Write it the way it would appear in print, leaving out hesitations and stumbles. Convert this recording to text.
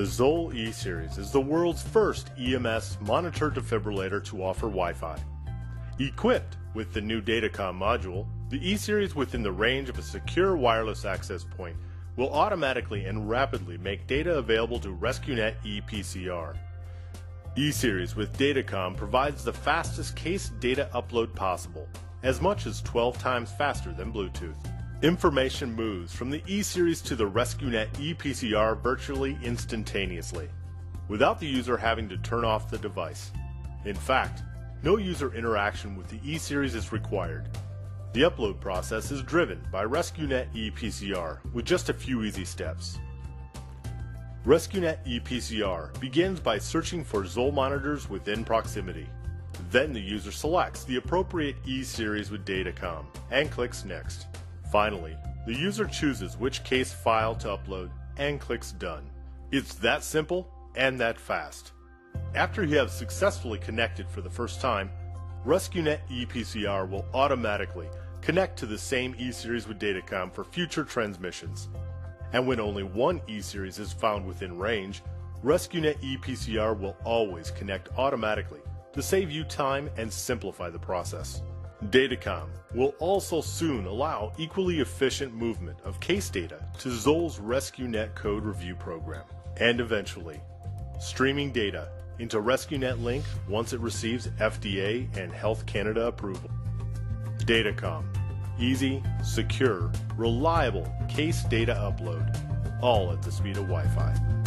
The Zoll E-Series is the world's first EMS monitor defibrillator to offer Wi-Fi. Equipped with the new Datacom module, the E-Series within the range of a secure wireless access point will automatically and rapidly make data available to RescueNet ePCR. E-Series with Datacom provides the fastest case data upload possible, as much as 12 times faster than Bluetooth. Information moves from the E-Series to the RescueNet ePCR virtually instantaneously, without the user having to turn off the device. In fact, no user interaction with the E-Series is required. The upload process is driven by RescueNet ePCR with just a few easy steps. RescueNet ePCR begins by searching for Zoll monitors within proximity. Then the user selects the appropriate E-Series with Datacom and clicks Next. Finally, the user chooses which case file to upload and clicks Done. It's that simple and that fast. After you have successfully connected for the first time, RescueNet ePCR will automatically connect to the same E-Series with Datacom for future transmissions. And when only one E-Series is found within range, RescueNet ePCR will always connect automatically to save you time and simplify the process. Datacom will also soon allow equally efficient movement of case data to Zoll's RescueNet code review program, and eventually streaming data into RescueNet Link once it receives FDA and Health Canada approval. Datacom, easy, secure, reliable case data upload, all at the speed of Wi-Fi.